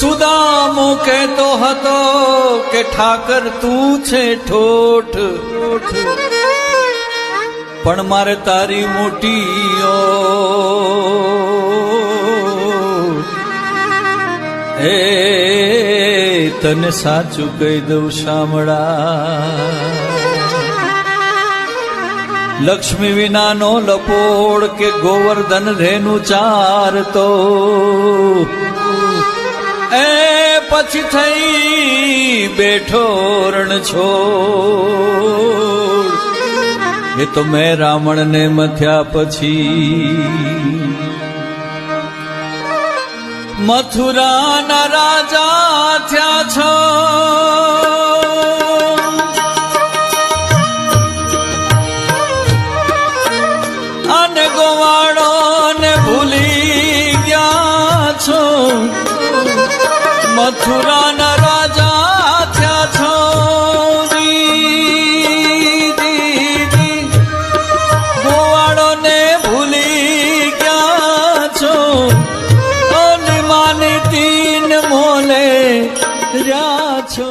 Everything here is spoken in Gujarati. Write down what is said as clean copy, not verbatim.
સુદામો કહેતો હતો કે ઠાકર તું છે ઠોઠ, પણ મારે તારી મોટીઓ એ તને સાચું કહી દઉં શામળા, લક્ષ્મી વિનાનો લપોડ કે ગોવર્ધન રેનું ચારતો એ પછી થઈ બેઠો રણ છોડ, એ તો મેં રાવણને મથ્યા પછી મથુરાના રાજા થયા છો, અને ગોવાળોને ભૂલી ગયા છો, મથુરાના રાજા થયા છો, ગોવાળોને ભૂલી ગયા છો, અને માની તીન મોલે રહ્યા છો.